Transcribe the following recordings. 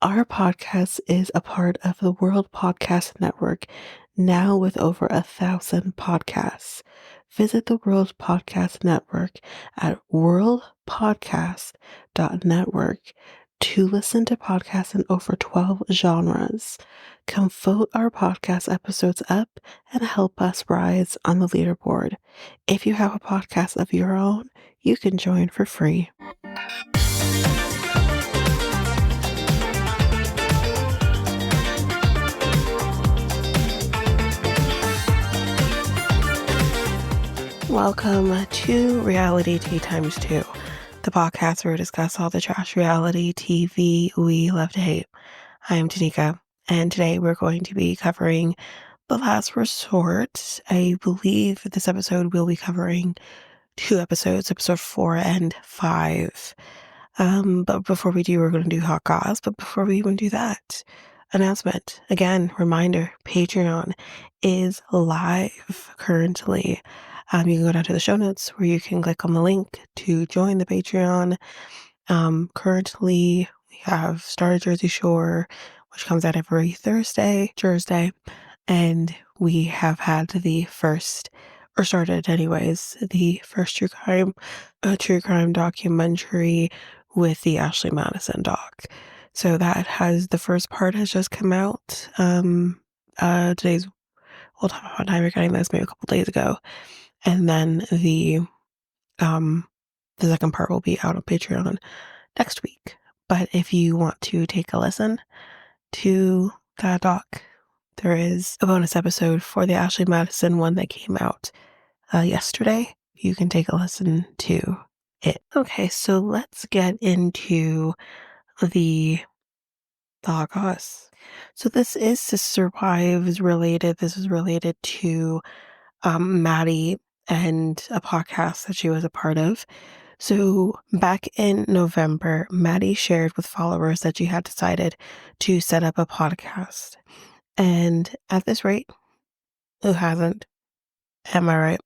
Our podcast is a part of the World Podcast Network, now with over 1,000 podcasts. Visit the World Podcast Network at worldpodcast.network to listen to podcasts in over 12 genres. Come vote our podcast episodes up and help us rise on the leaderboard. If you have a podcast of your own, you can join for free. Welcome to Reality Tea Times 2, the podcast where we discuss all the trash reality TV we love to hate. I am Tanika, and today we're going to be covering The Last Resort. I believe this episode will be covering 2 episodes, episode 4 and 5. But before we do, we're going to do hot goss. But before we even do that, announcement. Again, reminder, Patreon is live currently. You can go down to the show notes where you can click on the link to join the Patreon. Currently, we have Star Jersey Shore, which comes out every Thursday, and we have had the first, or started anyways, the first true crime documentary with the Ashley Madison doc. So that the first part has just come out. We'll talk about time recording this maybe a couple days ago. And then the second part will be out on Patreon next week. But if you want to take a listen to that doc, there is a bonus episode for the Ashley Madison one that came out yesterday. You can take a listen to it. Okay, so let's get into the hot goss. So this is Sister Wives related. This is related to Maddie and a podcast that she was a part of. So back in November, Maddie shared with followers that she had decided to set up a podcast. And at this rate, who hasn't? Am I right?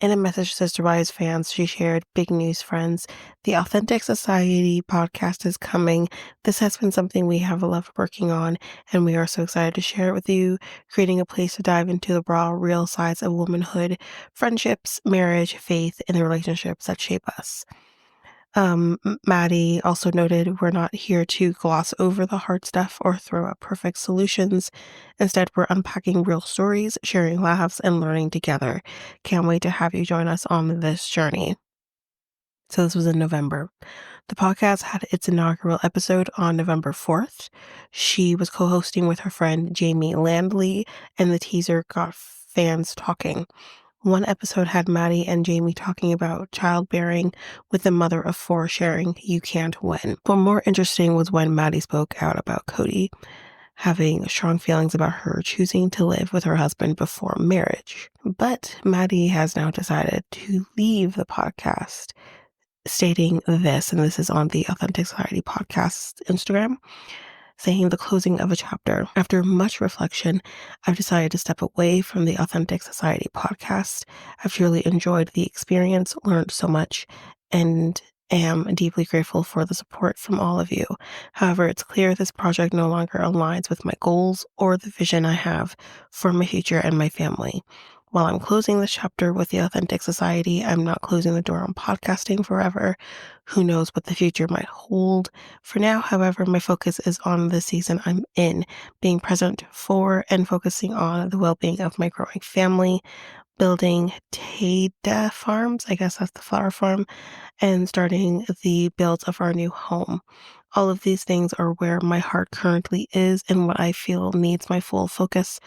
In a message to Sister Wives fans, she shared, "Big news, friends. The Authentic Society podcast is coming. This has been something we have loved working on, and we are so excited to share it with you, creating a place to dive into the raw, real sides of womanhood, friendships, marriage, faith, and the relationships that shape us." Maddie also noted, "We're not here to gloss over the hard stuff or throw out perfect solutions. Instead, we're unpacking real stories, sharing laughs, and learning together. Can't wait to have you join us on this journey." So this was in November. The podcast had its inaugural episode on November 4th. She was co-hosting with her friend Jamie Landley, and the teaser got fans talking. One episode had Maddie and Jamie talking about childbearing, with the mother of 4 sharing, "You can't win." But more interesting was when Maddie spoke out about Cody having strong feelings about her choosing to live with her husband before marriage. But Maddie has now decided to leave the podcast, stating this, and this is on the Authentic Society podcast Instagram, saying, "The closing of a chapter. After much reflection, I've decided to step away from the Authentic Society podcast. I've truly enjoyed the experience, learned so much, and am deeply grateful for the support from all of you. However, it's clear this project no longer aligns with my goals or the vision I have for my future and my family. While I'm closing this chapter with the Authentic Society, I'm not closing the door on podcasting forever. Who knows what the future might hold. For now, however, my focus is on the season I'm in, being present for and focusing on the well-being of my growing family, building Taida Farms, I guess that's the flower farm, and starting the build of our new home. All of these things are where my heart currently is and what I feel needs my full focus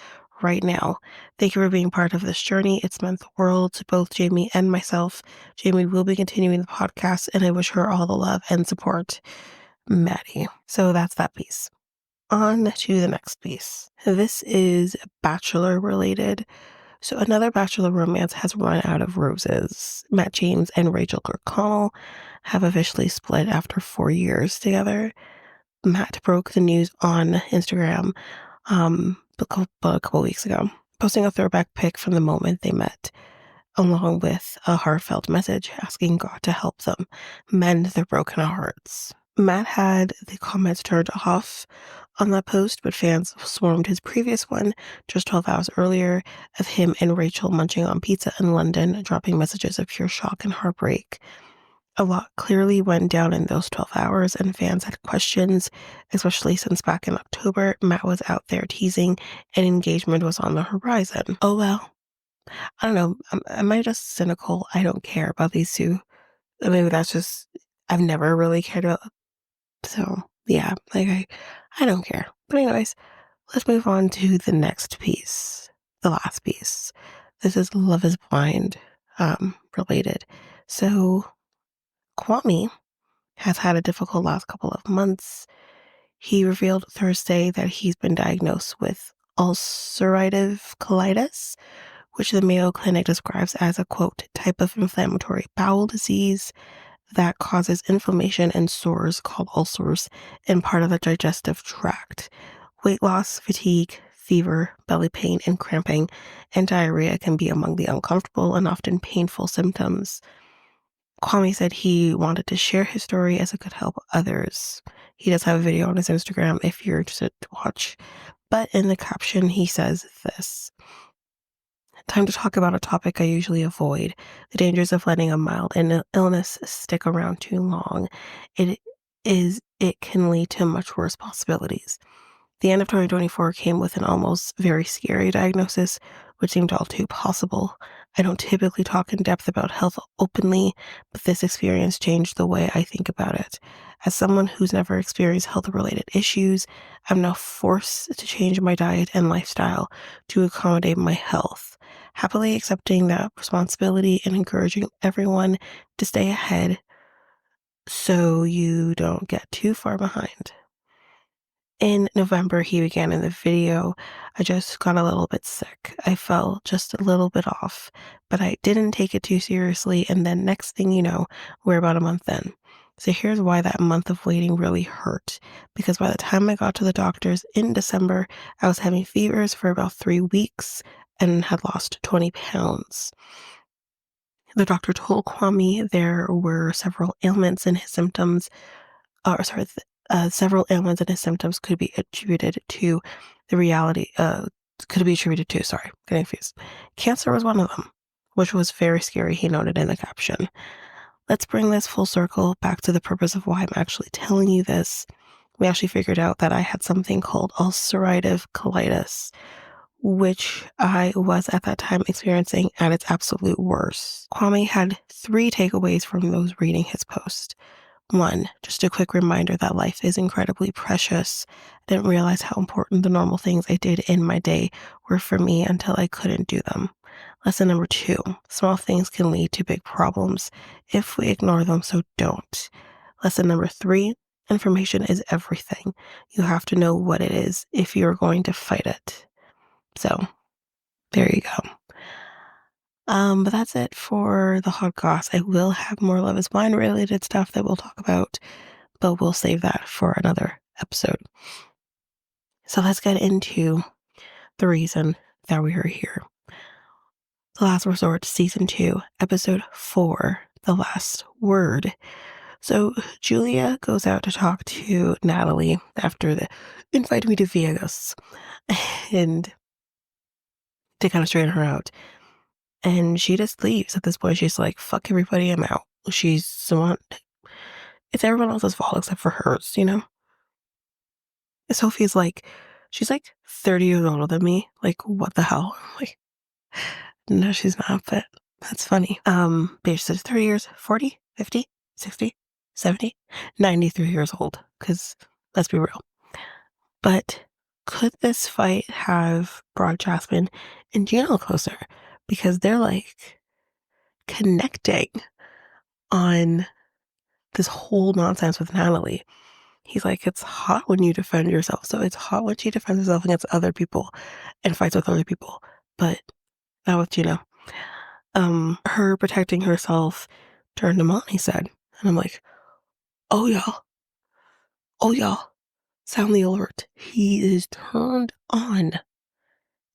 right now. Thank you for being part of this journey. It's meant the world to both Jamie and myself. Jamie will be continuing the podcast, and I wish her all the love and support. Maddie." So that's that piece. On to the next piece. This is Bachelor related. So another Bachelor romance has run out of roses. Matt James and Rachel Kirkconnell have officially split after 4 years together. Matt broke the news on Instagram a couple weeks ago, posting a throwback pic from the moment they met, along with a heartfelt message asking God to help them mend their broken hearts. Matt had the comments turned off on that post, but fans swarmed his previous one just 12 hours earlier of him and Rachel munching on pizza in London, dropping messages of pure shock and heartbreak. A lot clearly went down in those 12 hours, and fans had questions, especially since back in October, Matt was out there teasing and engagement was on the horizon. Oh well, I don't know. Am I just cynical? I don't care about these two. Maybe that's just, I've never really cared about. So, yeah, like I don't care. But, anyways, let's move on to the next piece, the last piece. This is Love is Blind related. So, Kwame has had a difficult last couple of months. He revealed Thursday that he's been diagnosed with ulcerative colitis, which the Mayo Clinic describes as a, quote, type of inflammatory bowel disease that causes inflammation and sores called ulcers in part of the digestive tract. Weight loss, fatigue, fever, belly pain, and cramping, and diarrhea can be among the uncomfortable and often painful symptoms. Kwame said he wanted to share his story as it could help others. He does have a video on his Instagram if you're interested to watch. But in the caption, he says this: time to talk about a topic I usually avoid, the dangers of letting a mild illness stick around too long. It can lead to much worse possibilities. The end of 2024 came with an almost very scary diagnosis, which seemed all too possible. I don't typically talk in depth about health openly, but this experience changed the way I think about it. As someone who's never experienced health-related issues, I'm now forced to change my diet and lifestyle to accommodate my health, happily accepting that responsibility and encouraging everyone to stay ahead so you don't get too far behind. In November, he began in the video, I just got a little bit sick. I felt just a little bit off, but I didn't take it too seriously. And then next thing you know, we're about a month in. So here's why that month of waiting really hurt. Because by the time I got to the doctors in December, I was having fevers for about 3 weeks and had lost 20 pounds. The doctor told Kwame there were several ailments in his symptoms several ailments and his symptoms could be attributed to getting confused. Cancer was one of them, which was very scary, he noted in the caption. Let's bring this full circle back to the purpose of why I'm actually telling you this. We actually figured out that I had something called ulcerative colitis, which I was at that time experiencing at its absolute worst. Kwame had 3 takeaways from those reading his post. 1, just a quick reminder that life is incredibly precious. I didn't realize how important the normal things I did in my day were for me until I couldn't do them. Lesson number 2, small things can lead to big problems if we ignore them, so don't. Lesson number 3, information is everything. You have to know what it is if you're going to fight it. So, there you go. But that's it for the hot goss. I will have more Love is Blind related stuff that we'll talk about, but we'll save that for another episode. So let's get into the reason that we are here. The Last Resort, Season 2, Episode 4, The Last Word. So Julia goes out to talk to Natalie after the invite me to Vegas and to kind of straighten her out. And she just leaves. At this point, she's like, fuck everybody, I'm out. It's everyone else's fault except for hers, you know? Sophie's like, she's like 30 years older than me. Like, what the hell? Like, no, she's not, but that's funny. Bitch says 30 years, 40, 50, 60, 70, 93 years old. Because let's be real. But could this fight have brought Jasmine and Gino closer? Because they're like connecting on this whole nonsense with Natalie. He's like, it's hot when you defend yourself. So it's hot when she defends herself against other people and fights with other people. But not with Gino. Her protecting herself turned him on, he said. And I'm like, oh y'all, sound the alert. He is turned on.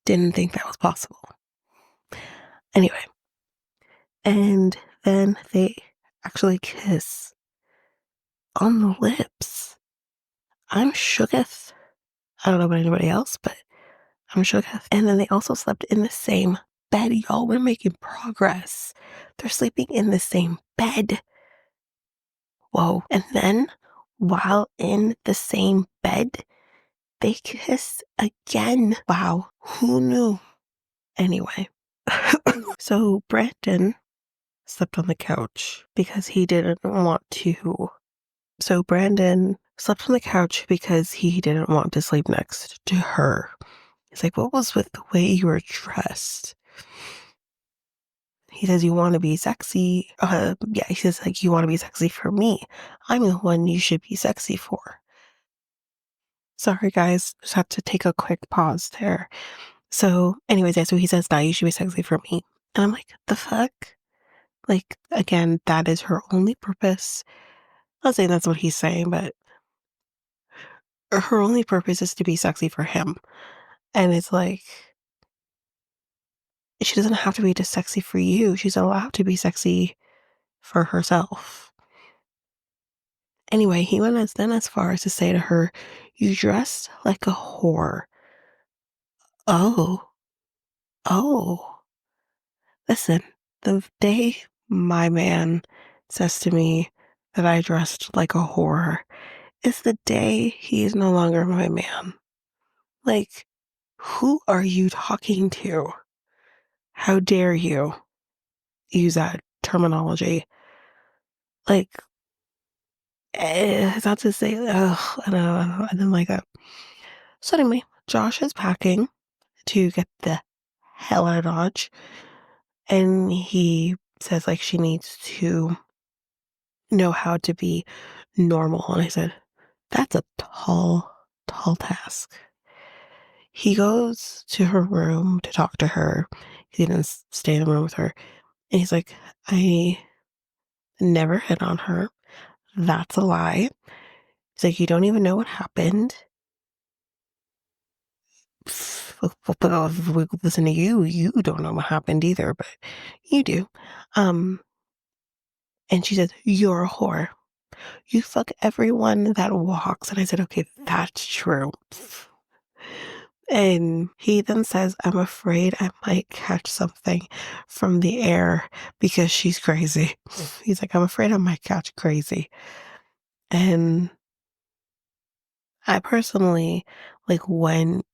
Didn't think that was possible. Anyway. And then they actually kiss. on the lips. I'm shooketh. I don't know about anybody else, but I'm shooketh. And then they also slept in the same bed. Y'all, we're making progress. They're sleeping in the same bed. Whoa. And then while in the same bed, they kiss again. Wow. Who knew? Anyway, so Brandon slept on the couch because he didn't want to. So Brandon slept on the couch because he didn't want to sleep next to her. He's like, what was with the way you were dressed? He says, you want to be sexy. Yeah, he says, like, you want to be sexy for me. I'm the one you should be sexy for. Sorry, guys. Just have to take a quick pause there. So, anyways, yeah, so he says, nah, you should be sexy for me. And I'm like, the fuck? Like, again, that is her only purpose. I'm not saying that's what he's saying, but her only purpose is to be sexy for him. And it's like, she doesn't have to be just sexy for you. She's allowed to be sexy for herself. Anyway, he went as far as to say to her, you dressed like a whore. Oh, oh. Listen, the day my man says to me that I dressed like a whore is the day he is no longer my man. Like, who are you talking to? How dare you use that terminology? Like, it's not to say, ugh, I didn't like that. So anyway, Josh is packing to get the hell out of Dodge. And he says, like, she needs to know how to be normal. And I said, that's a tall, tall task. He goes to her room to talk to her. He didn't stay in the room with her. And he's like, I never hit on her. That's a lie. He's like, you don't even know what happened. Listen to you. You don't know what happened either, but you do. And she says, you're a whore. You fuck everyone that walks. And I said, okay, that's true. And he then says, I'm afraid I might catch something from the air because she's crazy. He's like, I'm afraid I might catch crazy. And I personally, like, when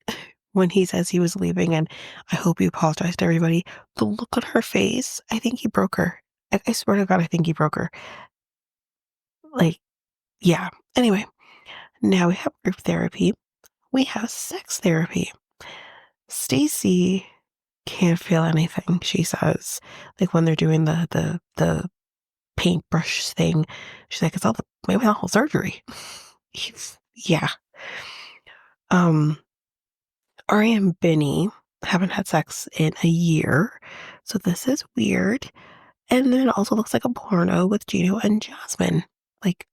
he says he was leaving and I hope he apologized to everybody, the look on her face, I think he broke her. I swear to God, I think he broke her. Like, yeah. Anyway, now we have group therapy. We have sex therapy. Stacy can't feel anything, she says. Like when they're doing the paintbrush thing, she's like, it's all maybe the whole surgery. Yeah. Ari and Benny haven't had sex in a year, so this is weird. And then it also looks like a porno with Gino and Jasmine. Like,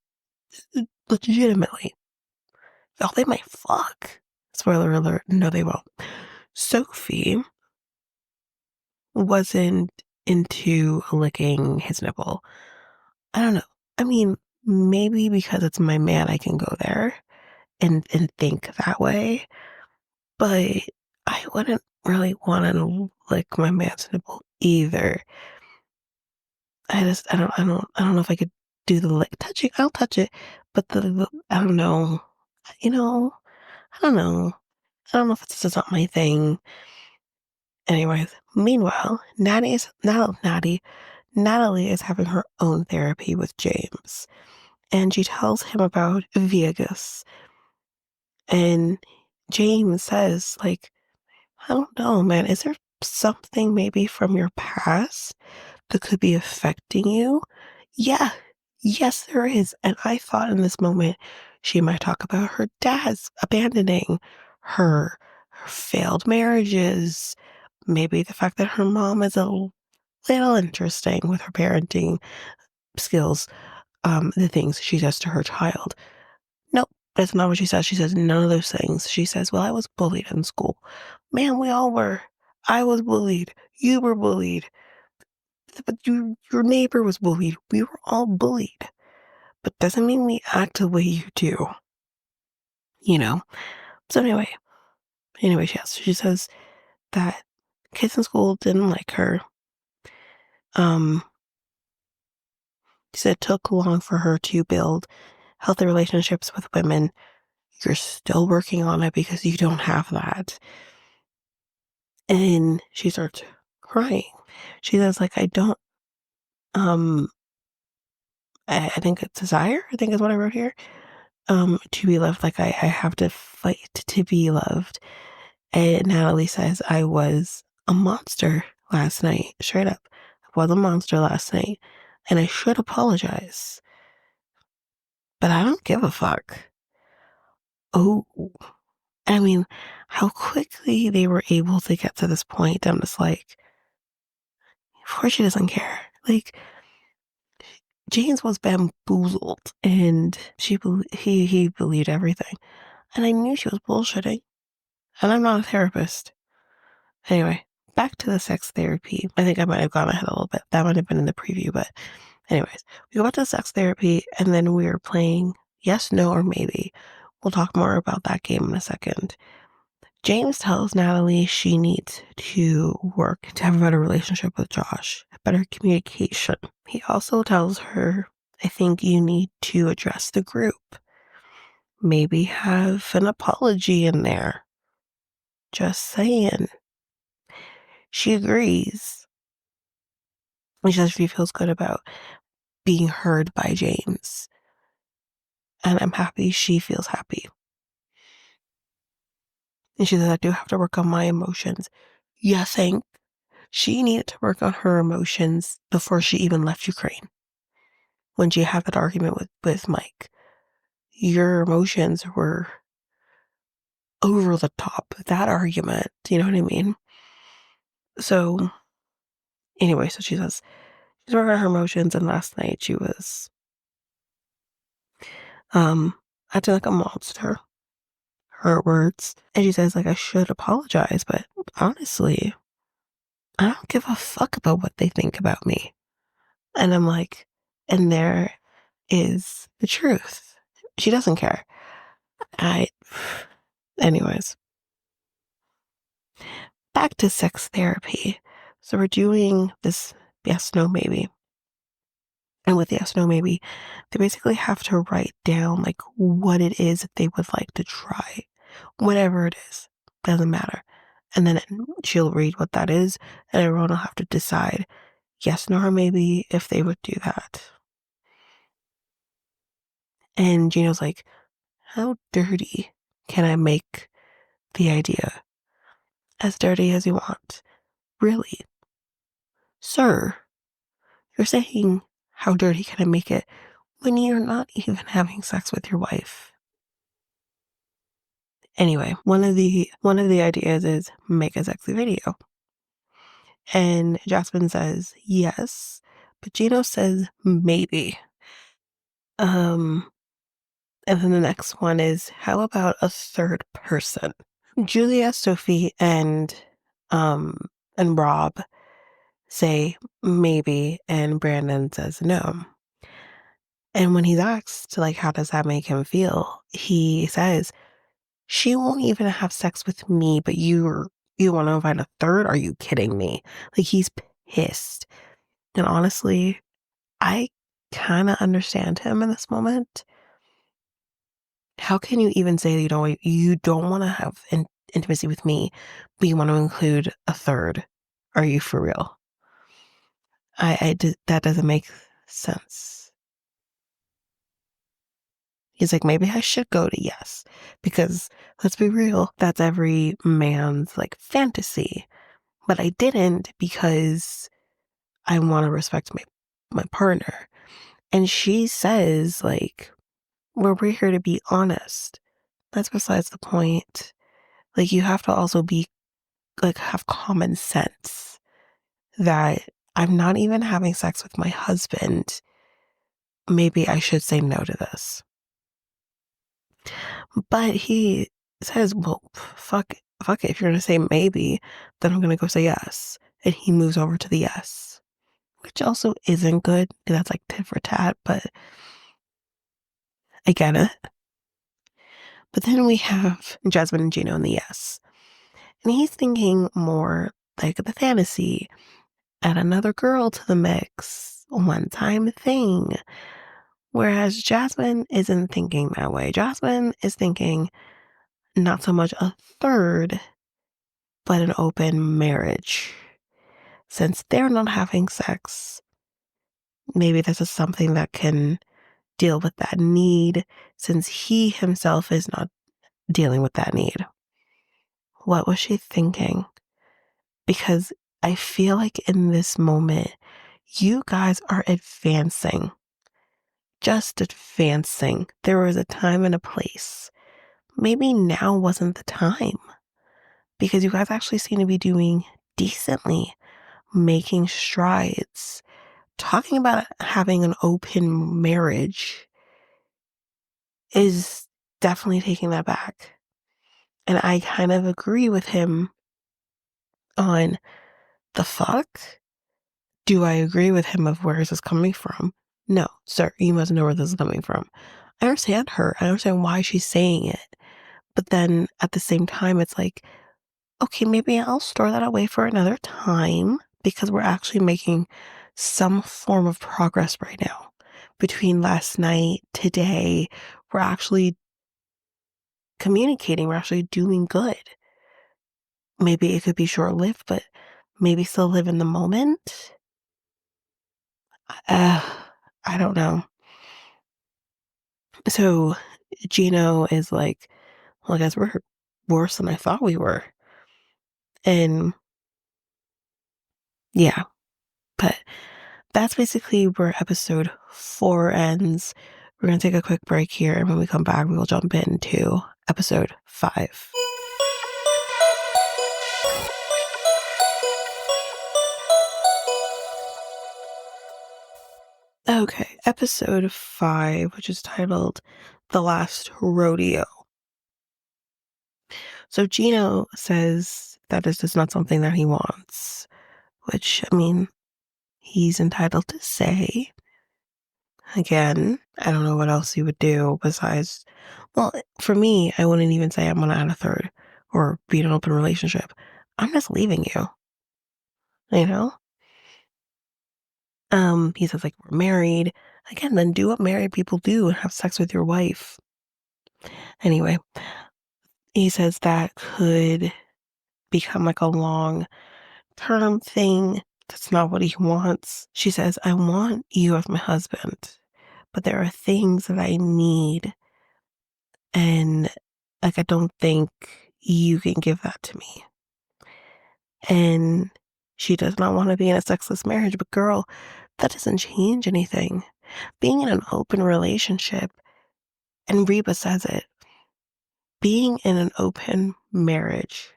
legitimately. Oh, they might fuck. Spoiler alert, no, they won't. Sophie wasn't into licking his nipple. I don't know. I mean, maybe because it's my man, I can go there and think that way. But I wouldn't really want to lick my man's nipple either. I don't know if I could do the lick touching. I'll touch it, but I don't know. You know, I don't know. I don't know if it's just not my thing. Anyways, meanwhile, Natalie is having her own therapy with James, and she tells him about Vegas. And James says, like, I don't know, man, is there something maybe from your past that could be affecting you? Yeah, yes, there is. And I thought in this moment she might talk about her dad's abandoning her, her failed marriages, maybe the fact that her mom is a little interesting with her parenting skills, the things she does to her child. Nope, that's not what she says. She says none of those things. She says, well, I was bullied in school. Man, we all were. I was bullied. You were bullied. But your neighbor was bullied. We were all bullied. but doesn't mean we act the way you do, you know? So anyway, she says that kids in school didn't like her. Um, she said it took long for her to build healthy relationships with women. You're still working on it because you don't have that. And she starts crying. She says, like, I don't, um, I think it's desire, I think is what I wrote here. To be loved, like I have to fight to be loved. And Natalie says, I was a monster last night. Straight up. I was a monster last night. And I should apologize. But I don't give a fuck. Oh, I mean, how quickly they were able to get to this point. I'm just like, of course she doesn't care. Like, James was bamboozled and he believed everything. And I knew she was bullshitting. And I'm not a therapist. Anyway, back to the sex therapy. I think I might have gone ahead a little bit. That might have been in the preview, but anyways, we go back to sex therapy and then we are playing yes, no, or maybe. We'll talk more about that game in a second. James tells Natalie she needs to work to have a better relationship with Josh, better communication. He also tells her, I think you need to address the group. Maybe have an apology in there. Just saying. She agrees. And she says she feels good about being heard by James. And I'm happy she feels happy. And she says, I do have to work on my emotions. You think she needed to work on her emotions before she even left Ukraine. When she had that argument with Mike, your emotions were over the top. That argument, you know what I mean? So, anyway, so she says, she's working on her emotions. And last night she was acting like a monster. Her words. And she says, like, I should apologize, but honestly, I don't give a fuck about what they think about me. And I'm like, and there is the truth. She doesn't care. I, anyways, back to sex therapy. So we're doing this yes, no, maybe. And with yes, no, maybe, they basically have to write down like what it is that they would like to try. Whatever it is, doesn't matter. And then she'll read what that is, and everyone will have to decide yes, no, or maybe if they would do that. And Gino's like, how dirty can I make the idea? As dirty as you want. Really? Sir, you're saying how dirty can I make it when you're not even having sex with your wife? Anyway, one of the ideas is make a sexy video. And Jasmine says yes, but Gino says maybe. And then the next one is how about a third person? Julia, Sophie, and Rob say maybe, and Brandon says no. And when he's asked, like, how does that make him feel? He says, she won't even have sex with me, but you want to invite a third? Are you kidding me? Like, he's pissed. And honestly, I kind of understand him in this moment. How can you even say that you don't want to have intimacy with me, but you want to include a third? Are you for real? That doesn't make sense. He's like, maybe I should go to yes, because let's be real, that's every man's like fantasy. But I didn't because I want to respect my partner. And she says, like, well, we're here to be honest. That's besides the point. Like, you have to also be, like, have common sense that I'm not even having sex with my husband. Maybe I should say no to this. But he says, well, fuck it. If you're going to say maybe, then I'm going to go say yes. And he moves over to the yes, which also isn't good because that's like tit for tat. But I get it. But then we have Jasmine and Gino in the yes. And he's thinking more like the fantasy. Add another girl to the mix. One time thing. Whereas Jasmine isn't thinking that way. Jasmine is thinking not so much a third, but an open marriage. Since they're not having sex, maybe this is something that can deal with that need since he himself is not dealing with that need. What was she thinking? Because I feel like in this moment, you guys are advancing, just advancing. There was a time and a place. Maybe now wasn't the time because you guys actually seem to be doing decently, making strides. Talking about having an open marriage is definitely taking that back. And I kind of agree with him on the fuck. Do I agree with him of where is this coming from? No, sir, you must know where this is coming from. I understand her. I understand why she's saying it. But then at the same time, it's like, okay, maybe I'll store that away for another time because we're actually making some form of progress right now. Between last night, today, we're actually communicating, we're actually doing good. Maybe it could be short lived, but maybe still live in the moment. Uh, I don't know. So Gino is like, well, I guess we're worse than I thought we were. And yeah, but that's basically where episode 4 ends. We're going to take a quick break here. And when we come back, we will jump into episode 5. Okay, episode 5, which is titled The Last Rodeo. So Gino says that this is not something that he wants, which, I mean, he's entitled to say. Again, I don't know what else he would do besides, well, for me, I wouldn't even say I'm going to add a third or be in an open relationship. I'm just leaving you, you know? He says, like, we're married. Again, then do what married people do and have sex with your wife. Anyway, he says that could become like a long term thing. That's not what he wants. She says, I want you as my husband, but there are things that I need. And like, I don't think you can give that to me. And she does not want to be in a sexless marriage, but girl, that doesn't change anything. Being in an open relationship, and Reba says it, being in an open marriage,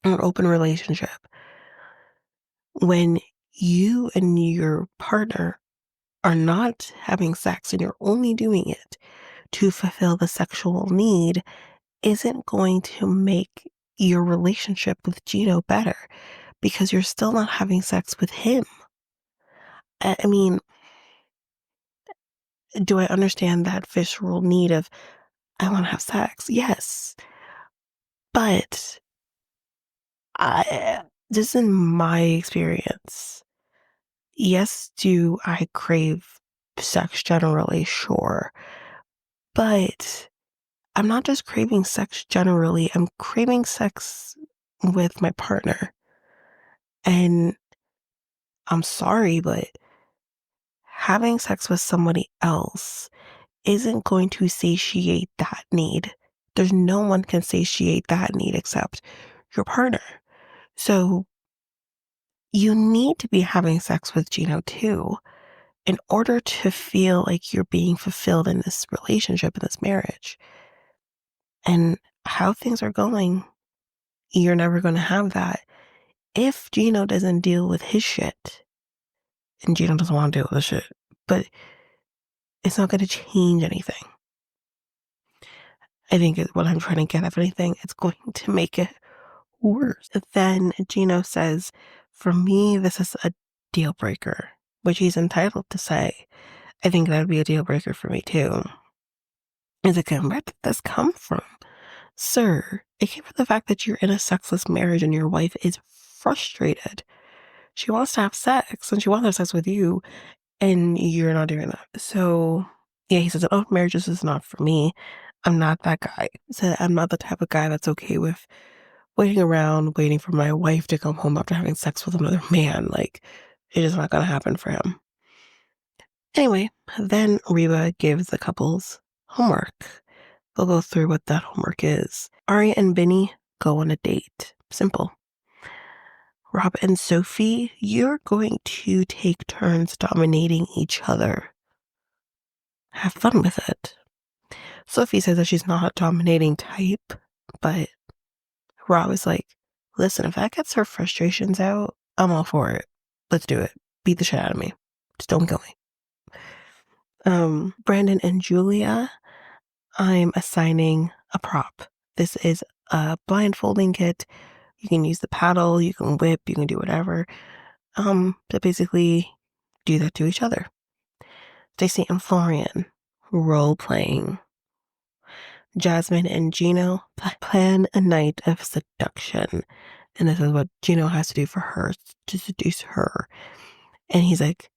an open relationship, when you and your partner are not having sex and you're only doing it to fulfill the sexual need, isn't going to make your relationship with Gino better because you're still not having sex with him. I mean, do I understand that visceral need of, I want to have sex? Yes. But just in my experience, yes, do I crave sex generally? Sure. But I'm not just craving sex generally, I'm craving sex with my partner. And I'm sorry, but having sex with somebody else isn't going to satiate that need. There's no one can satiate that need except your partner. So you need to be having sex with Gino too in order to feel like you're being fulfilled in this relationship, in this marriage. And how things are going, you're never going to have that if Gino doesn't deal with his shit. And Gino doesn't want to deal with the shit. But it's not going to change anything. I think what I'm trying to get, if anything, it's going to make it worse. Then Gino says, for me, this is a deal breaker, which he's entitled to say. I think that would be a deal breaker for me too. It's like, where did this come from? Sir, it came from the fact that you're in a sexless marriage and your wife is frustrated. She wants to have sex and she wants to have sex with you, and you're not doing that. So, yeah, he says, oh, marriages is not for me. I'm not that guy. So I'm not the type of guy that's okay with waiting around, waiting for my wife to come home after having sex with another man. Like, it's just not going to happen for him. Anyway, then Reba gives the couples homework. They'll go through what that homework is. Ari and Vinny go on a date. Simple. Rob and Sophie, you're going to take turns dominating each other. Have fun with it. Sophie says that she's not a dominating type, but Rob is like, listen, if that gets her frustrations out, I'm all for it. Let's do it. Beat the shit out of me. Just don't kill me. Brandon and Julia, I'm assigning a prop. This is a blindfolding kit. You can use the paddle, you can whip, you can do whatever. To basically do that to each other. Stacy and Florian, role playing. Jasmine and Gino plan a night of seduction. And this is what Gino has to do for her to seduce her. And he's like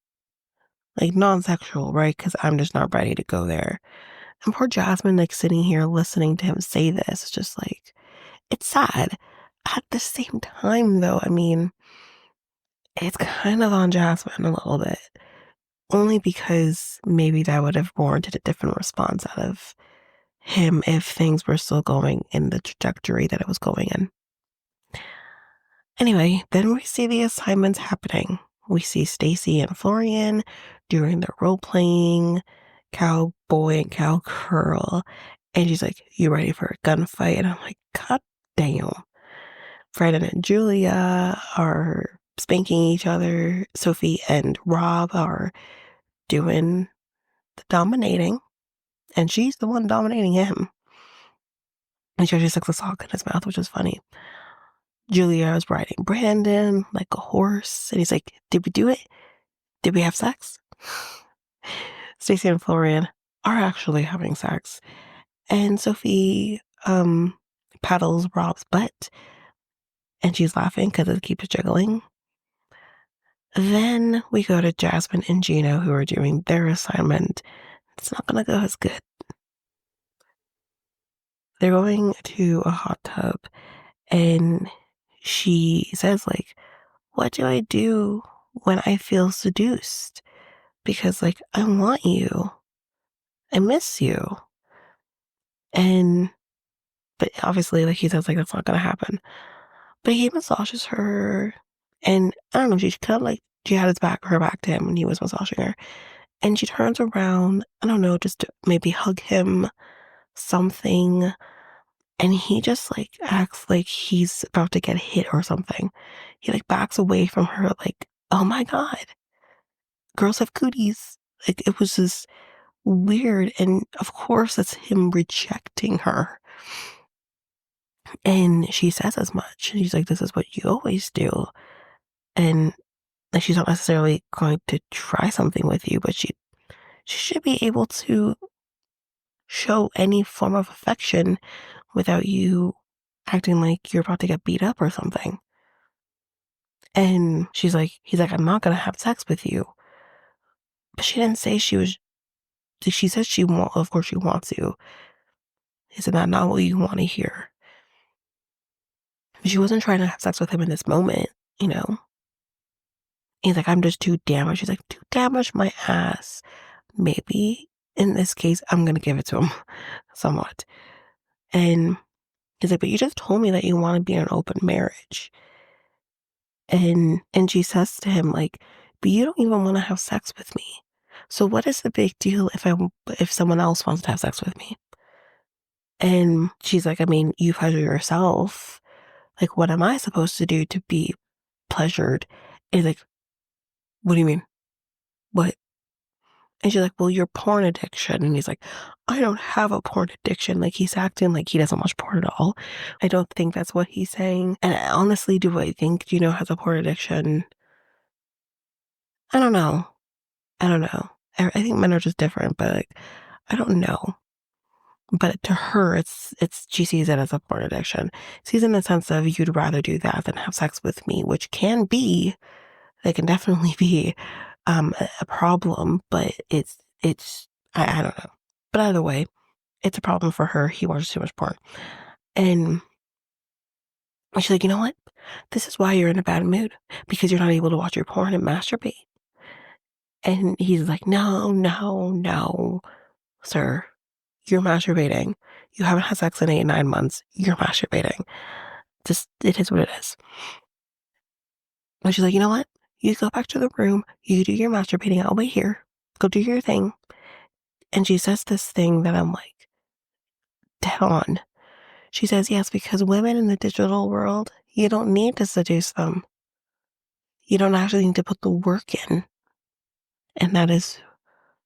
non-sexual, right? Because I'm just not ready to go there. And poor Jasmine, like sitting here listening to him say this, just like, it's sad. At the same time, though, I mean, it's kind of on Jasmine a little bit. Only because maybe that would have warranted a different response out of him if things were still going in the trajectory that it was going in. Anyway, then we see the assignments happening. We see Stacy and Florian doing their role playing, cowboy and cowgirl. And she's like, you ready for a gunfight? And I'm like, God damn. Brandon and Julia are spanking each other. Sophie and Rob are doing the dominating. And she's the one dominating him. And she actually sucks a sock in his mouth, which is funny. Julia is riding Brandon like a horse. And he's like, did we do it? Did we have sex? Stacy and Florian are actually having sex. And Sophie paddles Rob's butt. And she's laughing because it keeps jiggling. Then we go to Jasmine and Gino, who are doing their assignment. It's not going to go as good. They're going to a hot tub. And she says, like, what do I do when I feel seduced? Because, like, I want you. I miss you. But obviously, like, he says, like, that's not going to happen. But he massages her. And I don't know, she kind of like, she had her back to him when he was massaging her. And she turns around, I don't know, just to maybe hug him, something. And he just like acts like he's about to get hit or something. He like backs away from her, like, oh my God, girls have cooties. Like, it was just weird. And of course, that's him rejecting her. And she says as much. And she's like, this is what you always do. And like, she's not necessarily going to try something with you, but she should be able to show any form of affection without you acting like you're about to get beat up or something. And he's like, I'm not going to have sex with you. But she didn't say she said of course she wants you. He said, that's not what you want to hear. But she wasn't trying to have sex with him in this moment, you know? He's like, I'm just too damaged. She's like, too damaged my ass. Maybe in this case, I'm going to give it to him somewhat. And he's like, but you just told me that you want to be in an open marriage. And she says to him, like, but you don't even want to have sex with me. So what is the big deal if someone else wants to have sex with me? And she's like, I mean, you pleasure yourself. Like, what am I supposed to do to be pleasured? And he's like, what do you mean? What? And she's like, well, your porn addiction. And he's like, I don't have a porn addiction. Like, he's acting like he doesn't watch porn at all. I don't think that's what he's saying. And honestly, do I think Gino has a porn addiction? I don't know. I think men are just different, but like, I don't know. But to her, she sees it as a porn addiction. Sees it in the sense of you'd rather do that than have sex with me, which can be, it can definitely be a problem, but I don't know. But either way, it's a problem for her. He watches too much porn. And she's like, you know what? This is why you're in a bad mood, because you're not able to watch your porn and masturbate. And he's like, no, no, no, sir. You're masturbating. You haven't had sex in 8, 9 months. You're masturbating. Just, it is what it is. And she's like, you know what? You go back to the room. You do your masturbating. I'll wait here. Go do your thing. And she says this thing that I'm like, dead on. She says, yes, because women in the digital world, you don't need to seduce them. You don't actually need to put the work in. And that is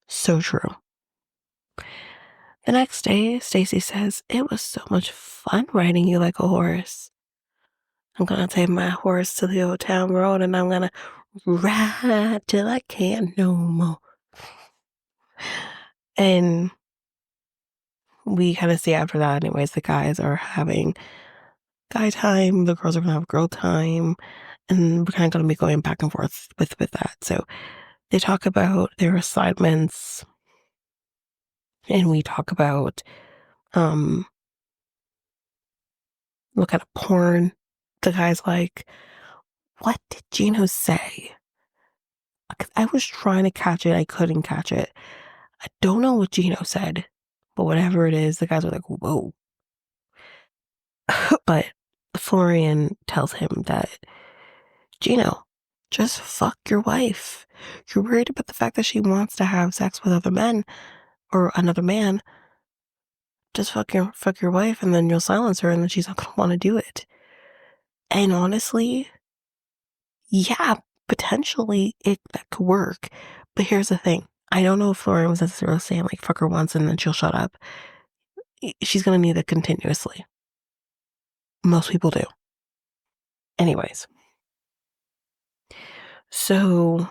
so true. The next day, Stacy says, it was so much fun riding you like a horse. I'm going to take my horse to the old town road and I'm going to ride till I can't no more. And we kind of see after that, anyways, the guys are having guy time, the girls are going to have girl time, and we're kind of going to be going back and forth with that. So they talk about their assignments, and we talk about what kind of porn the guys like. What did Gino say? I was trying to catch it. I couldn't catch it. I don't know what Gino said, but whatever it is, the guys are like, whoa. But Florian tells him that, Gino, just fuck your wife. You're worried about the fact that she wants to have sex with other men or another man. Just fuck your wife and then you'll silence her and then she's not going to want to do it. And honestly, yeah, potentially that could work. But here's the thing. I don't know if Florian was necessarily saying like fuck her once and then she'll shut up. She's going to need it continuously. Most people do. Anyways. So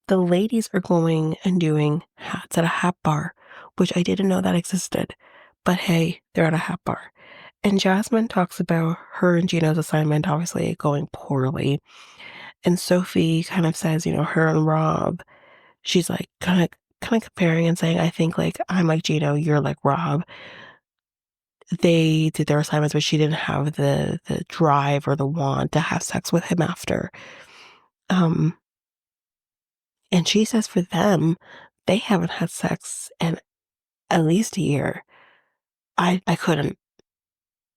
the ladies are going and doing hats at a hat bar, which I didn't know that existed. But hey, they're at a hat bar. And Jasmine talks about her and Gino's assignment obviously going poorly. And Sophie kind of says, her and Rob, she's like kind of comparing and saying, I think like I'm like Gino, you're like Rob. They did their assignments, but she didn't have the drive or the want to have sex with him after. And she says for them, they haven't had sex in at least a year. I couldn't.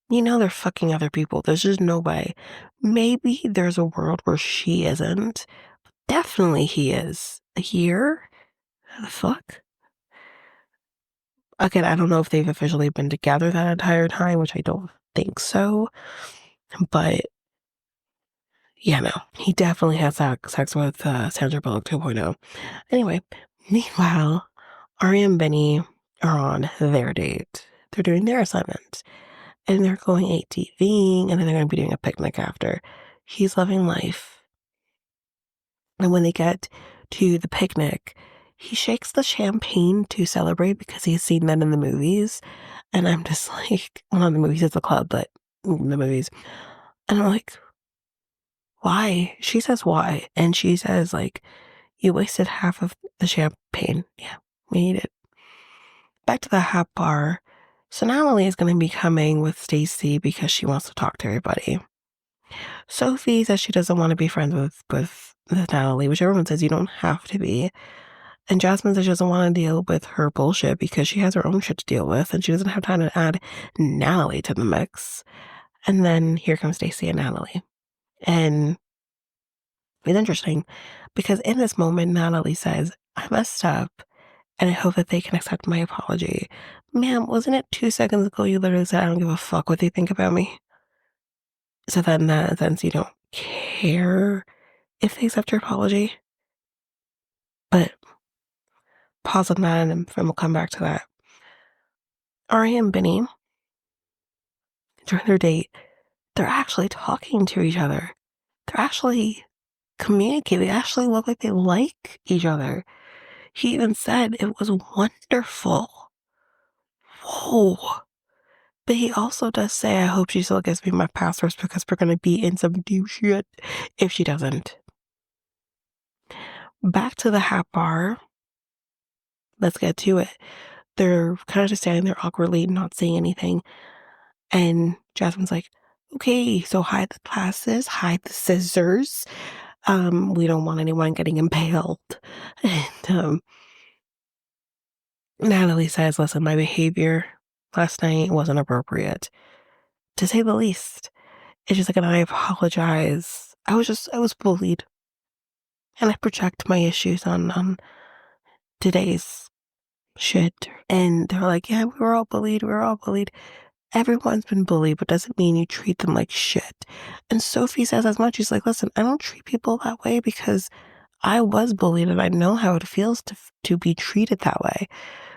They're fucking other people. There's just no way. Maybe there's a world where she isn't. Definitely he is. A year? The fuck? Again, I don't know if they've officially been together that entire time, which I don't think so. But yeah, no. He definitely has sex with Sandra Bullock 2.0. Anyway, meanwhile, Ari and Benny are on their date. They're doing their assignment. And they're going ATVing, and then they're going to be doing a picnic after. He's loving life. And when they get to the picnic, he shakes the champagne to celebrate because he's seen that in the movies. And I'm just like, well, not the movies, it's a club, but the movies. And I'm like, why? She says, why? And she says, like, you wasted half of the champagne. Yeah, we need it. Back to the hat bar. So Natalie is going to be coming with Stacy because she wants to talk to everybody. Sophie says she doesn't want to be friends with Natalie, which everyone says you don't have to be. And Jasmine says she doesn't want to deal with her bullshit because she has her own shit to deal with and she doesn't have time to add Natalie to the mix. And then here comes Stacy and Natalie. And it's interesting because in this moment, Natalie says, I messed up and I hope that they can accept my apology. Ma'am, wasn't it 2 seconds ago you literally said, I don't give a fuck what they think about me? So then that sense you don't care if they accept your apology. But pause on that and we'll come back to that. Ari and Benny, during their date, they're actually talking to each other. They're actually communicating. They actually look like they like each other. He even said it was wonderful. Whoa. But he also does say, I hope she still gives me my passwords because we're going to be in some deep shit if she doesn't. Back to the hat bar. Let's get to it. They're kind of just standing there awkwardly, not saying anything. And Jasmine's like, okay, so hide the glasses, hide the scissors. We don't want anyone getting impaled. And Natalie says, listen, my behavior last night wasn't appropriate, to say the least. It's just like, and I apologize. I was bullied. And I project my issues on today's shit. And they're like, yeah, we were all bullied. We were all bullied. Everyone's been bullied, but doesn't mean you treat them like shit. And Sophie says as much. She's like, listen, I don't treat people that way because I was bullied and I know how it feels to be treated that way.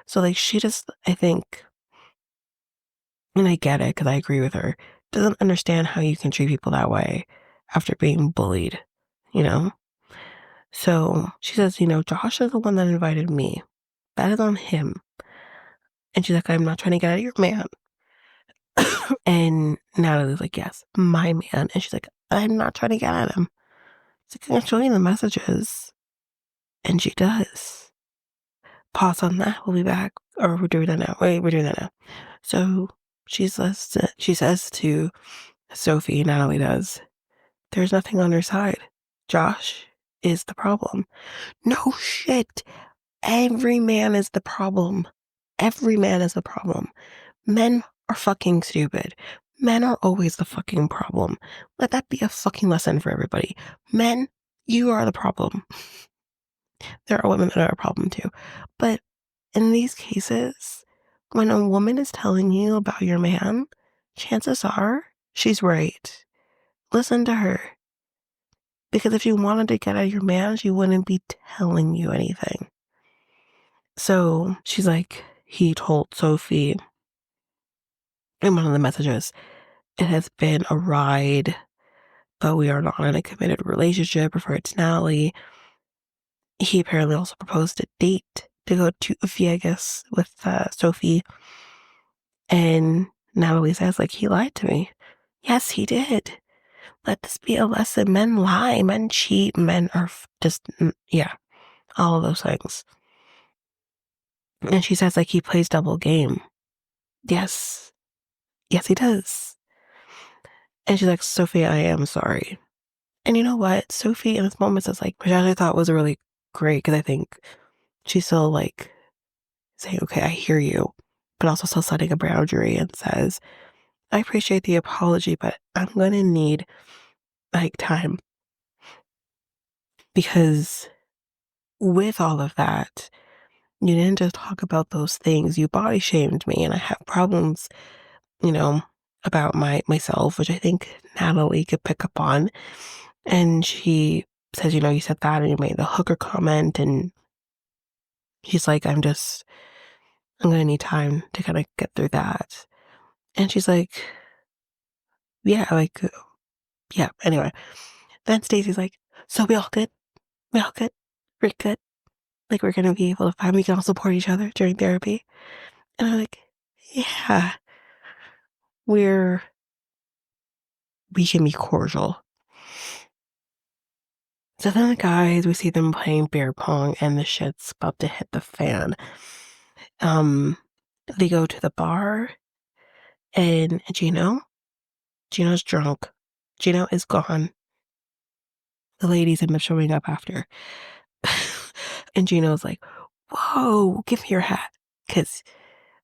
So like she just, I think, and I get it because I agree with her, doesn't understand how you can treat people that way after being bullied, you know? So she says, Josh is the one that invited me. That is on him. And she's like, I'm not trying to get at your man. And Natalie's like, yes, my man. And she's like, I'm not trying to get at him. She's like, I'm showing you the messages. And she does. Pause on that. We'll be back. Or we're doing that now. Wait, we're doing that now. So she says to Sophie, Natalie does, there's nothing on her side. Josh is the problem. No shit. Every man is the problem. Every man is the problem. Men are fucking stupid. Men are always the fucking problem. Let that be a fucking lesson for everybody. Men, you are the problem. There are women that are a problem too. But in these cases, when a woman is telling you about your man, chances are she's right. Listen to her. Because if you wanted to get at your man, she wouldn't be telling you anything. So she's like, he told Sophie in one of the messages, it has been a ride, but we are not in a committed relationship. Refer to Natalie. He apparently also proposed a date to go to Vegas with Sophie. And Natalie says, like, he lied to me. Yes, he did. Let this be a lesson. Men lie, men cheat, men are just, yeah, all of those things. And she says, like, he plays double game. Yes. Yes, he does. And she's like, Sophie, I am sorry. And you know what? Sophie in this moment says, like, which I thought was really great because I think she's still like saying, okay, I hear you, but also still setting a boundary and says, I appreciate the apology, but I'm going to need like time because with all of that, you didn't just talk about those things. You body shamed me and I have problems, about myself, which I think Natalie could pick up on. And she says, you said that and you made the hooker comment. And he's like, I'm going to need time to kind of get through that. And she's like, yeah, like, yeah. Anyway, then Stacey's like, so we all good? We all good? We're good? Like, we're going to be able to find, we can all support each other during therapy. And I'm like, yeah, we can be cordial. So then the guys, we see them playing beer pong and the shit's about to hit the fan. They go to the bar and Gino's drunk. Gino is gone. The ladies end up showing up after. And Gino's like, whoa, give me your hat. Because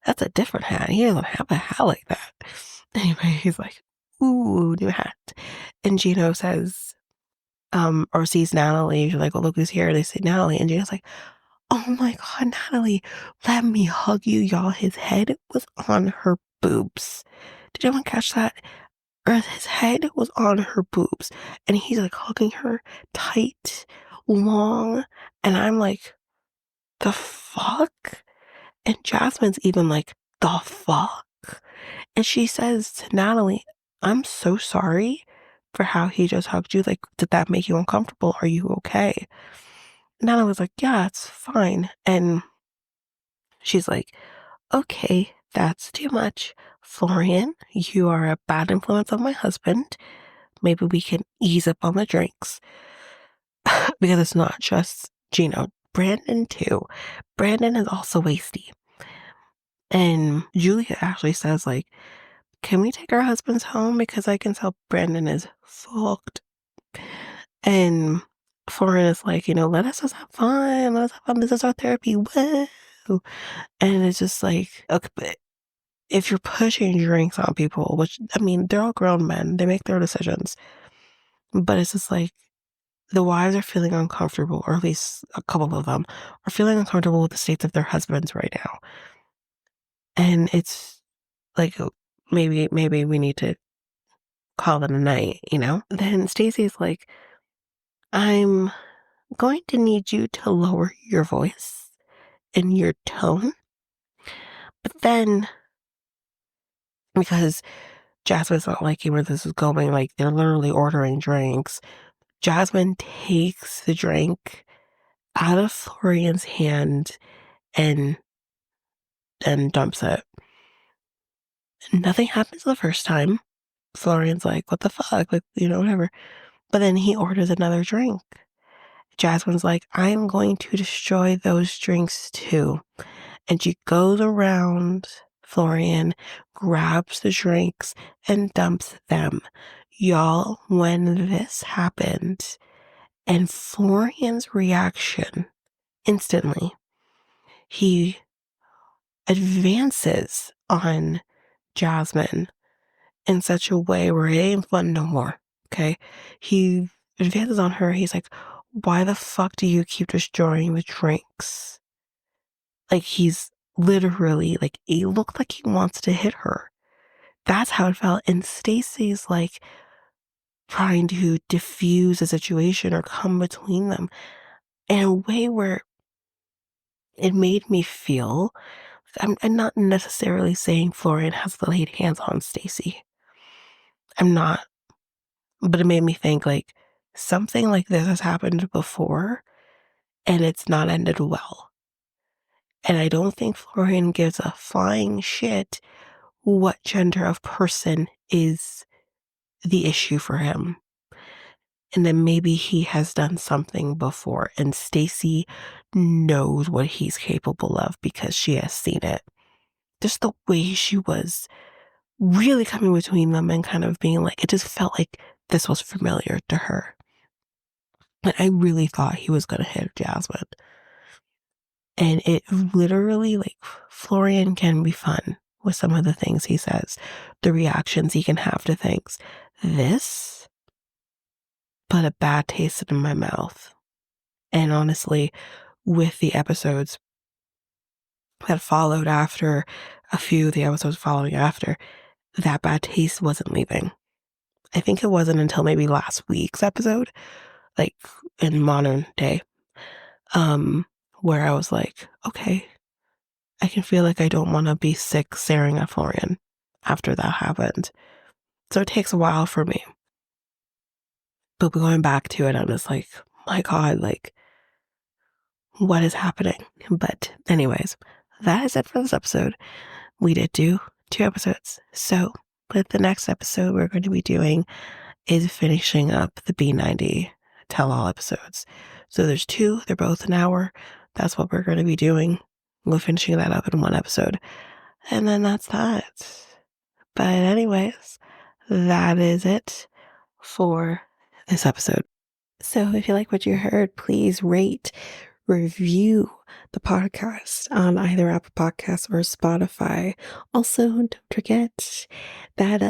that's a different hat. He doesn't have a hat like that. Anyway, he's like, ooh, new hat. And Gino says, or sees Natalie. She's like, oh, look who's here. They say Natalie. And Gino's like, oh my God, Natalie, let me hug you, y'all. His head was on her boobs. Did anyone catch that? Or his head was on her boobs. And he's like hugging her tight, long. And I'm like, the fuck? And Jasmine's even like, the fuck? And she says to Natalie, I'm so sorry for how he just hugged you. Like, did that make you uncomfortable? Are you okay? Nana was like, yeah, it's fine. And she's like, okay, that's too much. Florian, you are a bad influence on my husband. Maybe we can ease up on the drinks because it's not just Gino. Brandon, too. Brandon is also wasty. And Julia actually says, like, can we take our husbands home? Because I can tell Brandon is fucked. And Florian is like, let us just have fun. Let us have fun. This is our therapy. Woo. And it's just like, okay, but if you're pushing drinks on people, which, I mean, they're all grown men, they make their decisions. But it's just like the wives are feeling uncomfortable, or at least a couple of them are feeling uncomfortable with the states of their husbands right now. And it's like, maybe we need to call it a night. Then Stacy's like, I'm going to need you to lower your voice and your tone. But then, because Jasmine's not liking where this is going, like they're literally ordering drinks, Jasmine takes the drink out of Florian's hand and dumps it. Nothing happens the first time. Florian's like, what the fuck? Like, whatever. But then he orders another drink. Jasmine's like, I'm going to destroy those drinks too. And she goes around Florian, grabs the drinks, and dumps them. Y'all, when this happened, and Florian's reaction instantly, he advances on Jasmine in such a way where it ain't fun no more. Okay? He advances on her. He's like, why the fuck do you keep destroying the drinks? Like, he's literally, like, it looked like he wants to hit her. That's how it felt. And Stacy's like trying to diffuse the situation or come between them in a way where it made me feel, I'm not necessarily saying Florian has laid hands on Stacy. I'm not. But it made me think, like, something like this has happened before and it's not ended well. And I don't think Florian gives a flying shit what gender of person is the issue for him. And then maybe he has done something before and Stacy knows what he's capable of because she has seen it. Just the way she was really coming between them and kind of being like, it just felt like this was familiar to her. And I really thought he was going to hit Jasmine. And it literally, like, Florian can be fun with some of the things he says, the reactions he can have to things. This put a bad taste in my mouth. And honestly, with the episodes that followed after, a few of the episodes following after, that bad taste wasn't leaving. I think it wasn't until maybe last week's episode, like in modern day, where I was like, okay, I can feel like I don't want to be sick staring at Florian after that happened. So it takes a while for me. But going back to it, I'm just like, my God, like, what is happening? But anyways, that is it for this episode. We did do 2 episodes. So with the next episode we're going to be doing is finishing up the B90 tell-all episodes. So there's 2, they're both an hour. That's what we're going to be doing. We're finishing that up in 1 episode. And then that's that. But anyways, that is it for this episode. So if you like what you heard, please rate, review the podcast on either Apple Podcasts or Spotify. Also, don't forget that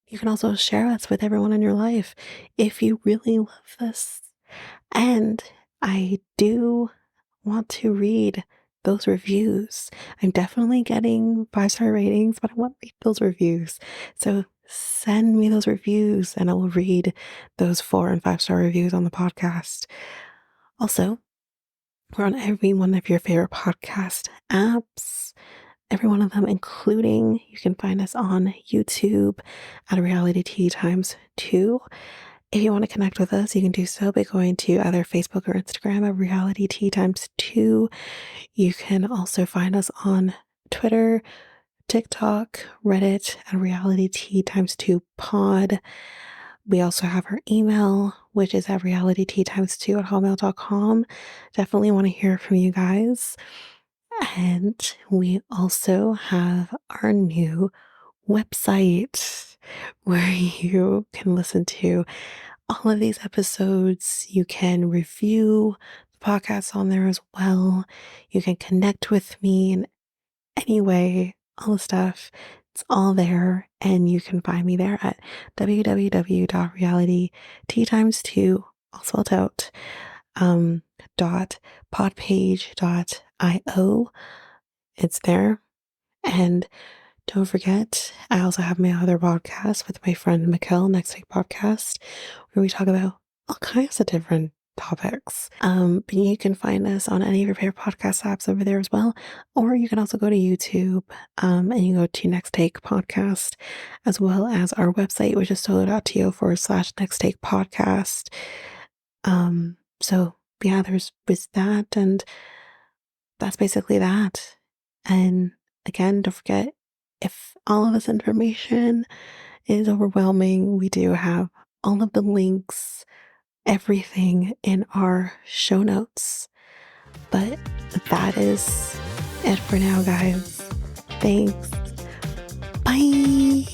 you can also share us with everyone in your life if you really love this. And I do want to read those reviews. I'm definitely getting 5-star ratings, but I want to read those reviews. So send me those reviews and I will read those 4 and 5-star reviews on the podcast. Also, we're on every one of your favorite podcast apps. Every one of them, including you can find us on YouTube at Reality Tea Times 2. If you want to connect with us, you can do so by going to either Facebook or Instagram at Reality Tea times two. You can also find us on Twitter, TikTok, Reddit at Reality Tea times two pod. We also have our email, which is at realityteatimes2 at hotmail.com. Definitely want to hear from you guys. And we also have our new website where you can listen to all of these episodes. You can review the podcast on there as well. You can connect with me in any way, all the stuff. It's all there. And you can find me there at www.realityteatimes2, all spelled out, dot podpage.io. It's there. And don't forget, I also have my other podcast with my friend Mikkel, Next Take Podcast, where we talk about all kinds of different topics. But you can find us on any of your favorite podcast apps over there as well. Or you can also go to YouTube and you go to Next Take Podcast, as well as our website, which is solo.to/Next Take Podcast. So yeah, there's that, and that's basically that. And again, don't forget, if all of this information is overwhelming, we do have all of the links, everything in our show notes. But that is it for now, guys. Thanks. Bye.